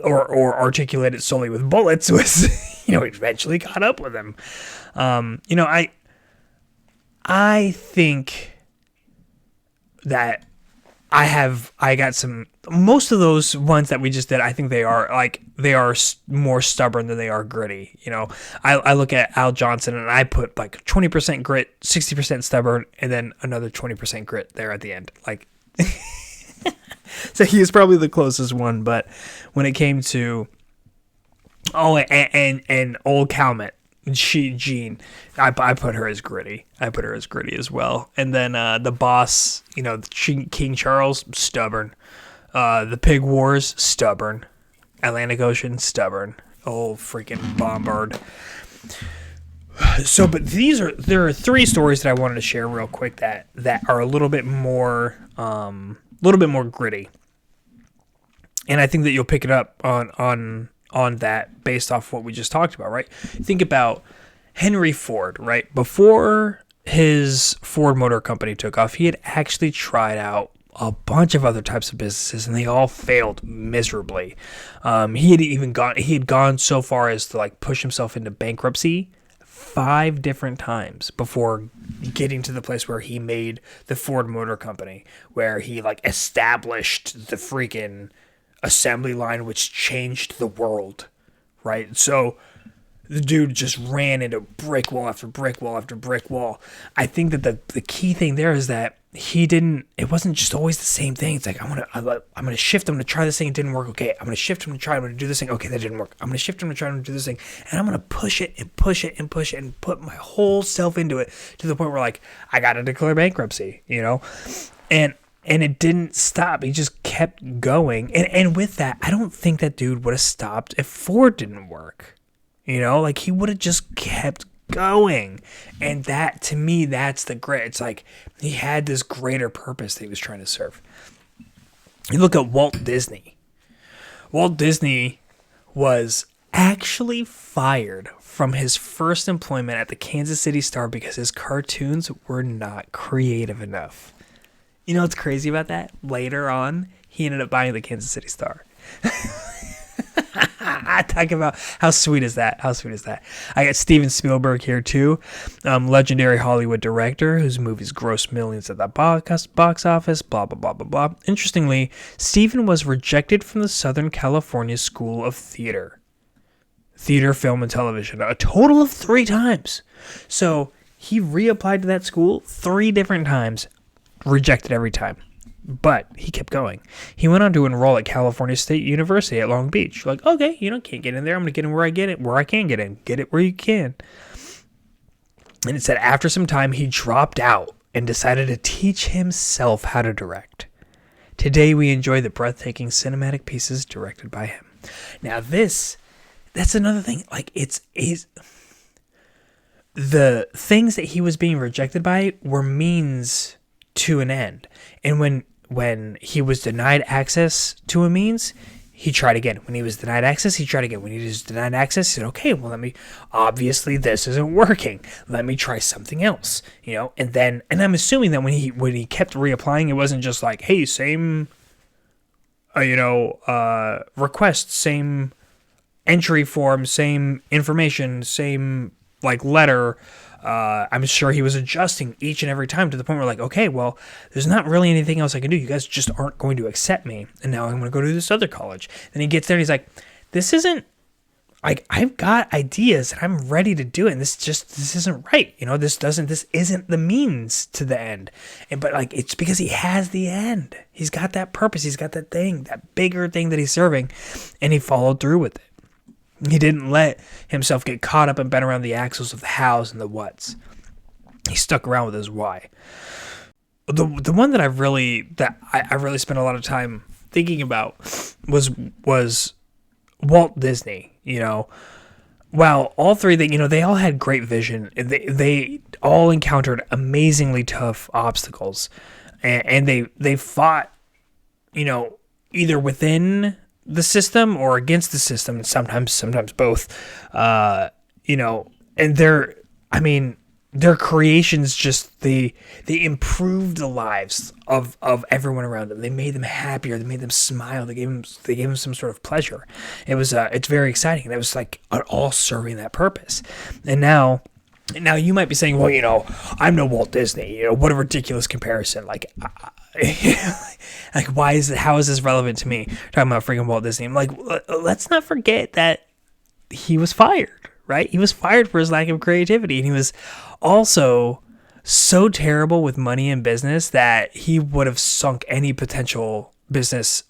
articulate it solely with bullets was, eventually caught up with him. I think that I got some, most of those ones that we just did, I think they are more stubborn than they are gritty. I look at Al Johnson and I put like 20% grit, 60% stubborn, and then another 20% grit there at the end. Like, so he is probably the closest one. But when it came to, and old Calmet, Jean, I put her as gritty. I put her as gritty as well. And then the boss, King Charles, stubborn. The Pig Wars, stubborn. Atlantic Ocean, stubborn. Oh, freaking Bombard. So, but there are three stories that I wanted to share real quick that are a little bit more gritty, and I think that you'll pick it up on that based off what we just talked about, right? Think about Henry Ford, right? Before his Ford Motor Company took off, he had actually tried out a bunch of other types of businesses, and they all failed miserably. He had gone so far as to like push himself into bankruptcy 5 different times before getting to the place where he made the Ford Motor Company, where he like established the freaking assembly line, which changed the world, right? So the dude just ran into brick wall after brick wall after brick wall. I think that the key thing there is that it wasn't just always the same thing. It's like, I'm going to shift, I'm going to try this thing, it didn't work, okay, I'm going to shift, I'm going to do this thing, okay, that didn't work, I'm going to shift, I'm going to try to do this thing, and I'm going to push it and push it and push it and put my whole self into it to the point where, like, I got to declare bankruptcy, and it didn't stop. He just kept going. And with that, I don't think that dude would have stopped if Ford didn't work. Like, he would have just kept going. And that, to me, that's the grit. It's like he had this greater purpose that he was trying to serve. You look at Walt Disney. Walt Disney was actually fired from his first employment at the Kansas City Star because his cartoons were not creative enough. You know what's crazy about that? Later on, he ended up buying the Kansas City Star. Talk about how sweet is that? How sweet is that? I got Steven Spielberg here too, legendary Hollywood director whose movies gross millions at the box office. Blah blah blah blah blah. Interestingly, Steven was rejected from the Southern California School of Theater, Film, and Television a total of 3 times. So he reapplied to that school 3 different times, rejected every time. But he kept going. He went on to enroll at California State University at Long Beach. Like, okay, can't get in there. I'm going to get in where I can get in. Get it where you can. And it said after some time, he dropped out and decided to teach himself how to direct. Today, we enjoy the breathtaking cinematic pieces directed by him. Now, that's another thing. Like, the things that he was being rejected by were means to an end. And when he was denied access to a means, he tried again. When he was denied access, he tried again. When he was denied access, he said, okay, well, obviously this isn't working. Let me try something else, And I'm assuming that when he kept reapplying, it wasn't just like, hey, same, request, same entry form, same information, same, letter. I'm sure he was adjusting each and every time to the point where okay, well, there's not really anything else I can do. You guys just aren't going to accept me. And now I'm going to go to this other college. Then he gets there and he's like, this isn't, I've got ideas and I'm ready to do it. And this isn't right. This isn't the means to the end. But it's because he has the end. He's got that purpose. He's got that thing, that bigger thing that he's serving. And he followed through with it. He didn't let himself get caught up and bent around the axles of the hows and the whats. He stuck around with his why. The one that I really spent a lot of time thinking about was Walt Disney. While all 3 they all had great vision. They all encountered amazingly tough obstacles, and they fought, either within the system or against the system, and sometimes both, and their creations just they improved the lives of everyone around them. They made them happier. They made them smile. They gave them some sort of pleasure. It's very exciting, and it was all serving that purpose. And now you might be saying, well, I'm no Walt Disney. What a ridiculous comparison. How is this relevant to me? Talking about freaking Walt Disney. I'm like, let's not forget that he was fired, right? He was fired for his lack of creativity. And he was also so terrible with money and business that he would have sunk any potential business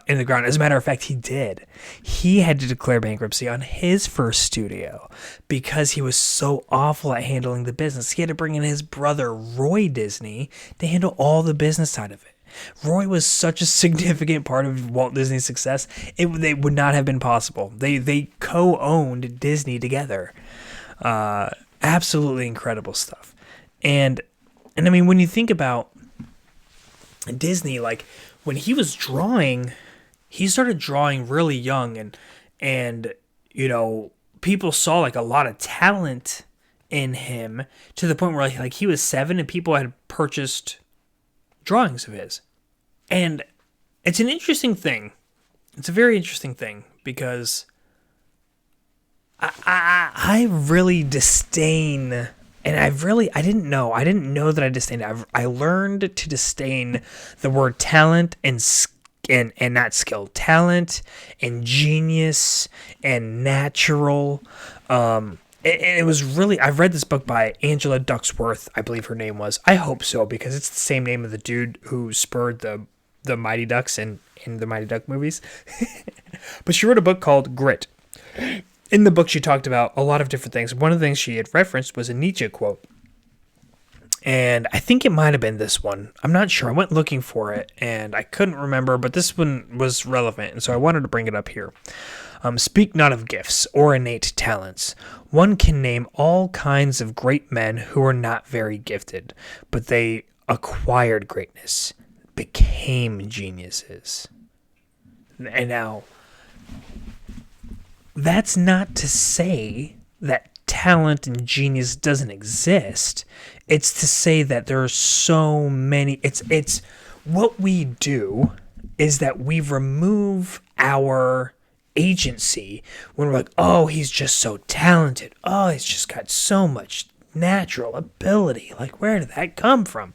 in the ground. As a matter of fact, he did. He had to declare bankruptcy on his first studio because he was so awful at handling the business. He had to bring in his brother, Roy Disney, to handle all the business side of it. Roy was such a significant part of Walt Disney's success. They would not have been possible. They co-owned Disney together. Absolutely incredible stuff. And when you think about Disney, when he was drawing, he started drawing really young, and people saw a lot of talent in him to the point where he was 7 and people had purchased drawings of his. And it's an interesting thing. It's a very interesting thing because I really disdain, and I didn't know that I disdained it. I learned to disdain the word talent and not skill. Talent and genius and natural. And it was really, I've read this book by Angela Duckworth, I believe her name was. I hope so, because it's the same name of the dude who spurred the Mighty Ducks in the Mighty Duck movies. But she wrote a book called Grit. In the book, she talked about a lot of different things. One of the things she had referenced was a Nietzsche quote. And I think it might have been this one. I'm not sure. I went looking for it, and I couldn't remember, but this one was relevant, and so I wanted to bring it up here. Speak not of gifts or innate talents. One can name all kinds of great men who were not very gifted, but they acquired greatness, became geniuses. And now, that's not to say that talent and genius doesn't exist. It's to say that there are so many. It's what we do is that we remove our agency when we're like, oh, he's just so talented. Oh, he's just got so much natural ability. Like, where did that come from?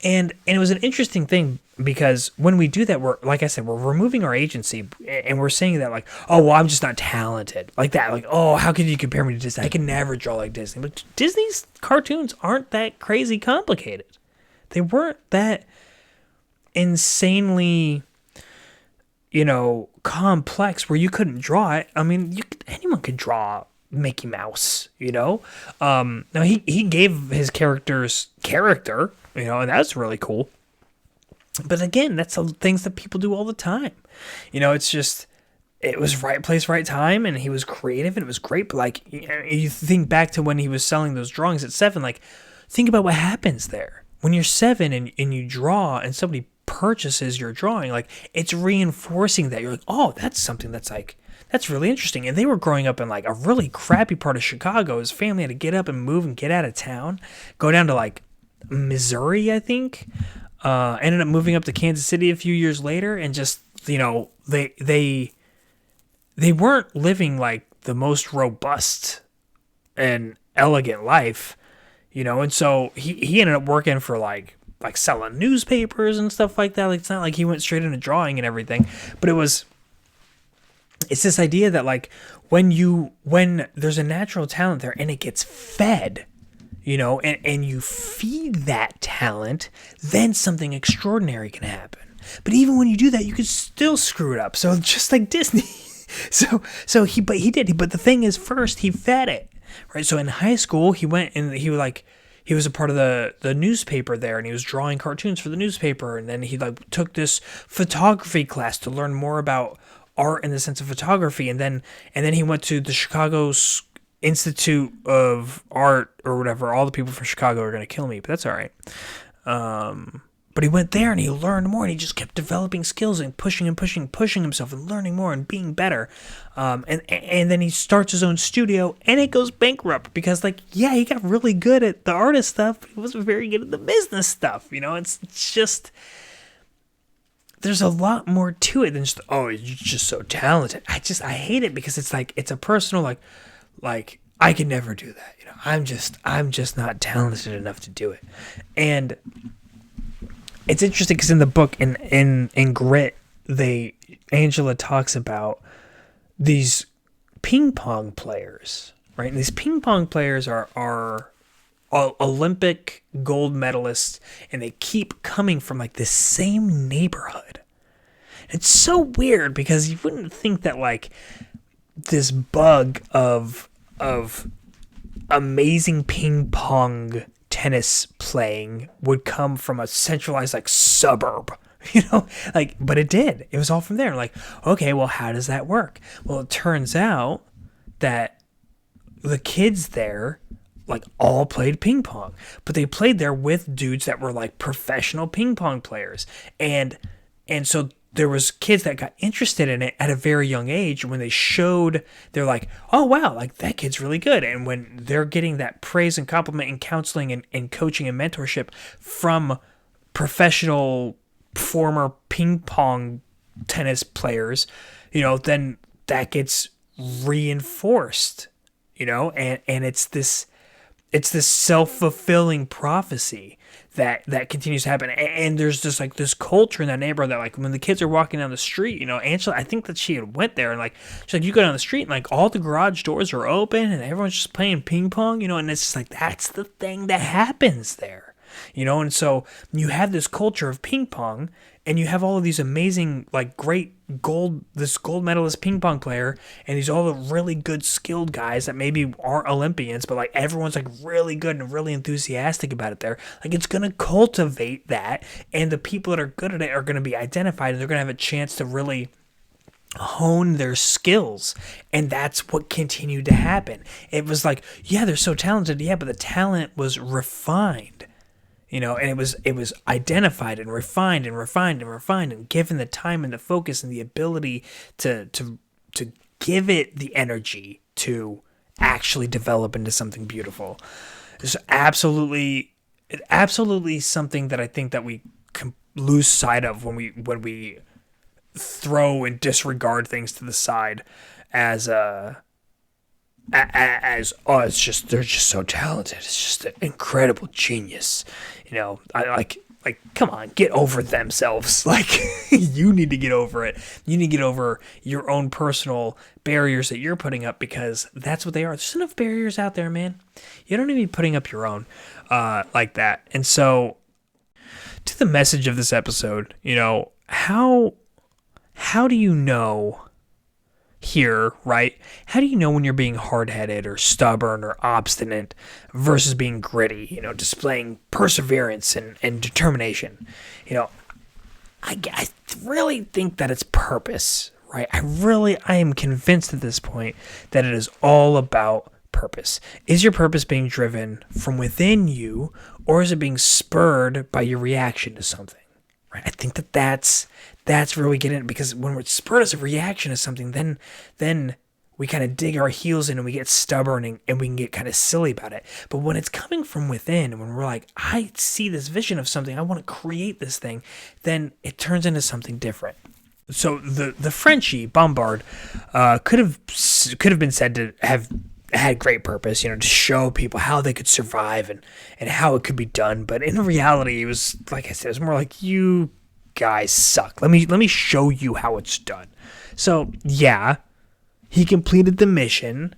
And it was an interesting thing because when we do that, we're, like I said, we're removing our agency and we're saying that like, oh, well, I'm just not talented like that. Like, oh, how could you compare me to Disney? I can never draw like Disney. But Disney's cartoons aren't that crazy complicated. They weren't that insanely, complex where you couldn't draw it. I mean, anyone could draw Mickey Mouse, Now he gave his characters character, and that's really cool. But again, that's things that people do all the time. It's just, it was right place, right time, and he was creative, and it was great. But like, you think back to when he was selling those drawings at 7, like, think about what happens there. When you're 7 and you draw and somebody purchases your drawing, like, it's reinforcing that. You're like, oh, that's something that's like, that's really interesting. And they were growing up in like a really crappy part of Chicago. His family had to get up and move and get out of town, go down to like Missouri, I think. Ended up moving up to Kansas City a few years later, and just, they weren't living like the most robust and elegant life, and so he ended up working for like selling newspapers and stuff like that. Like, it's not like he went straight into drawing and everything, but it's this idea that like when there's a natural talent there and it gets fed, and you feed that talent, then something extraordinary can happen. But even when you do that, you could still screw it up. So just like Disney. so he did. But the thing is, first he fed it, right? So in high school, he went and he was a part of the newspaper there, and he was drawing cartoons for the newspaper. And then he like took this photography class to learn more about art in the sense of photography. And then he went to the Chicago's Institute of Art or whatever. All the people from Chicago are going to kill me, but that's all right. But he went there and he learned more, and he just kept developing skills and pushing himself and learning more and being better. And then he starts his own studio, and it goes bankrupt because, like, yeah, he got really good at the artist stuff, but he wasn't very good at the business stuff. It's just, there's a lot more to it than just, oh, you're just so talented. I hate it because it's like, it's a personal, like I could never do that. I'm just not talented enough to do it. And it's interesting because in the book, in Grit, Angela talks about these ping pong players, right? And these ping pong players are Olympic gold medalists, and they keep coming from like the same neighborhood. It's so weird because you wouldn't think that like this bug of amazing ping pong tennis playing would come from a centralized like suburb, but it did. It was all from there. Like, okay, well, how does that work? Well, it turns out that the kids there like all played ping pong, but they played there with dudes that were like professional ping pong players. And so there was kids that got interested in it at a very young age. When they showed, they're like, oh, wow, like that kid's really good. And when they're getting that praise and compliment and counseling and coaching and mentorship from professional former ping pong tennis players, then that gets reinforced, and it's this self-fulfilling prophecy that continues to happen. And there's just like this culture in that neighborhood that like when the kids are walking down the street, Angela, I think that she had went there and like, she's like, you go down the street and like all the garage doors are open and everyone's just playing ping pong, and it's just like, that's the thing that happens there, and so you have this culture of ping pong, and you have all of these amazing, like great gold medalist ping pong player, and these all the really good skilled guys that maybe aren't Olympians, but like everyone's like really good and really enthusiastic about it there. Like, it's going to cultivate that, and the people that are good at it are going to be identified, and they're going to have a chance to really hone their skills. And that's what continued to happen. It was like, yeah, they're so talented, yeah, but the talent was refined. And it was identified and refined and given the time and the focus and the ability to give it the energy to actually develop into something beautiful. It's absolutely something that I think that we can lose sight of when we throw and disregard things to the side as oh, it's just, they're just so talented. It's just an incredible genius. I like come on, get over themselves. Like, you need to get over it. You need to get over your own personal barriers that you're putting up, because that's what they are. There's enough barriers out there, man. You don't need to be putting up your own like that. And so, to the message of this episode, how do you know here, right? How do you know when you're being hard-headed or stubborn or obstinate versus being gritty, displaying perseverance and determination? I really think that it's purpose, right? I am convinced at this point that it is all about purpose. Is your purpose being driven from within you, or is it being spurred by your reaction to something? Right? I think that's where we get in, because when we're spurred as a reaction to something, then we kind of dig our heels in and we get stubborn and we can get kind of silly about it. But when it's coming from within, and when we're like, I see this vision of something, I want to create this thing, then it turns into something different. So the Frenchie Bombard could have been said to have had great purpose, to show people how they could survive and how it could be done. But in reality, it was, like I said, it was more like, you guys suck. Let me show you how it's done. So yeah, he completed the mission,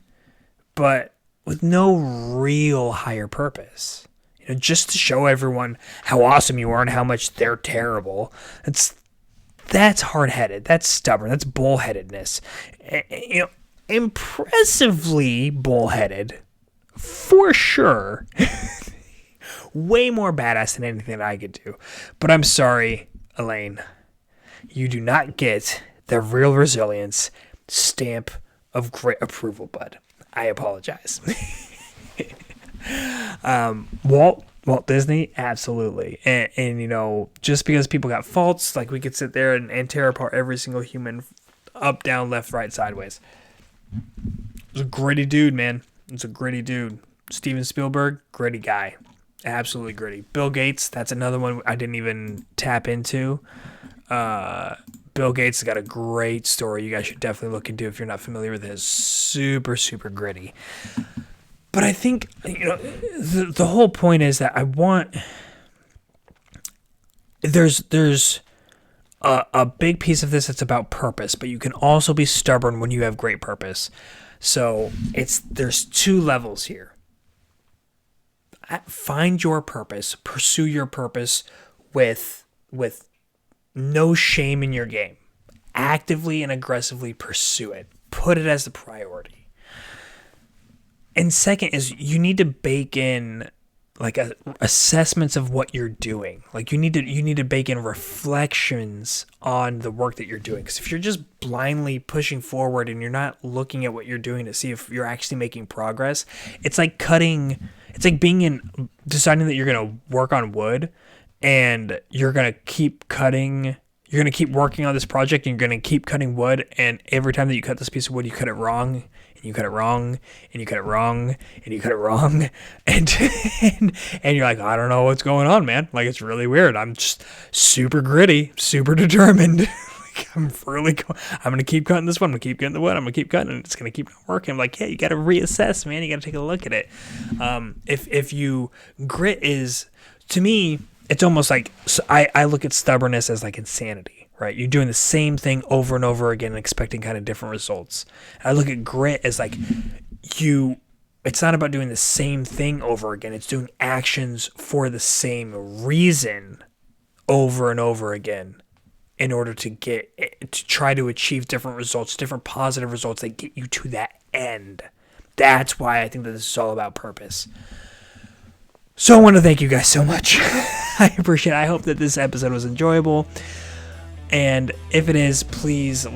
but with no real higher purpose. Just to show everyone how awesome you are and how much they're terrible. That's hard-headed. That's stubborn. That's bullheadedness. Impressively bullheaded, for sure. Way more badass than anything that I could do. But I'm sorry, Elaine. You do not get the real resilience stamp of great approval, bud. I apologize. Walt Disney, absolutely. And just because people got faults, like, we could sit there and tear apart every single human up, down, left, right, sideways. It was a gritty dude, man. It's a gritty dude. Steven Spielberg, gritty guy. Absolutely gritty. Bill Gates, that's another one I didn't even tap into. Bill Gates has got a great story you guys should definitely look into if you're not familiar with his. Super, super gritty. But I think, the whole point is that I want... There's a big piece of this that's about purpose, but you can also be stubborn when you have great purpose. So there's two levels here. Find your purpose, pursue your purpose with no shame in your game. Actively and aggressively pursue it. Put it as the priority. And second is, you need to bake in like assessments of what you're doing. Like, you need to bake in reflections on the work that you're doing. Because if you're just blindly pushing forward and you're not looking at what you're doing to see if you're actually making progress, it's like deciding that you're going to work on wood, and you're going to keep cutting. You're going to keep working on this project, and you're going to keep cutting wood, and every time that you cut this piece of wood, you cut it wrong, and you cut it wrong, and you cut it wrong, and you cut it wrong, and you're like, I don't know what's going on, man. Like, it's really weird. I'm just super gritty, super determined. Like, I'm going to keep cutting this one. I'm going to keep cutting the wood. I'm going to keep cutting, and it's going to keep working. I'm like, yeah, you got to reassess, man. You got to take a look at it. Grit is, to me, it's almost like, I look at stubbornness as like insanity, right? You're doing the same thing over and over again and expecting kind of different results. I look at grit as like, it's not about doing the same thing over again. It's doing actions for the same reason over and over again in order to try to achieve different results, different positive results that get you to that end. That's why I think that this is all about purpose. So I want to thank you guys so much. I appreciate it. I hope that this episode was enjoyable. And if it is, please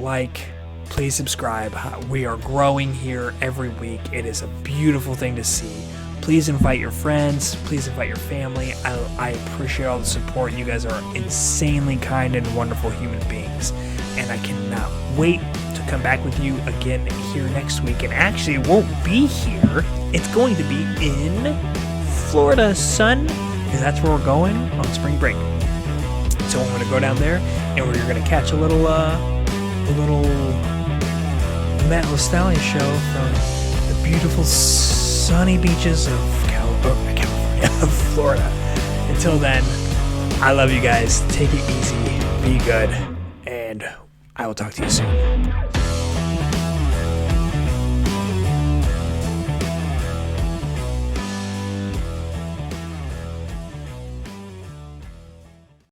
please subscribe. We are growing here every week. It is a beautiful thing to see. Please invite your friends. Please invite your family. I appreciate all the support. You guys are insanely kind and wonderful human beings. And I cannot wait to come back with you again here next week. And actually, it won't be here. It's going to be in Florida, son, because that's where we're going on spring break. So I'm going to go down there and we're gonna catch a little Matt LaStallion show from the beautiful sunny beaches of California, of Florida. Until then, I love you guys. Take it easy, be good, and I will talk to you soon.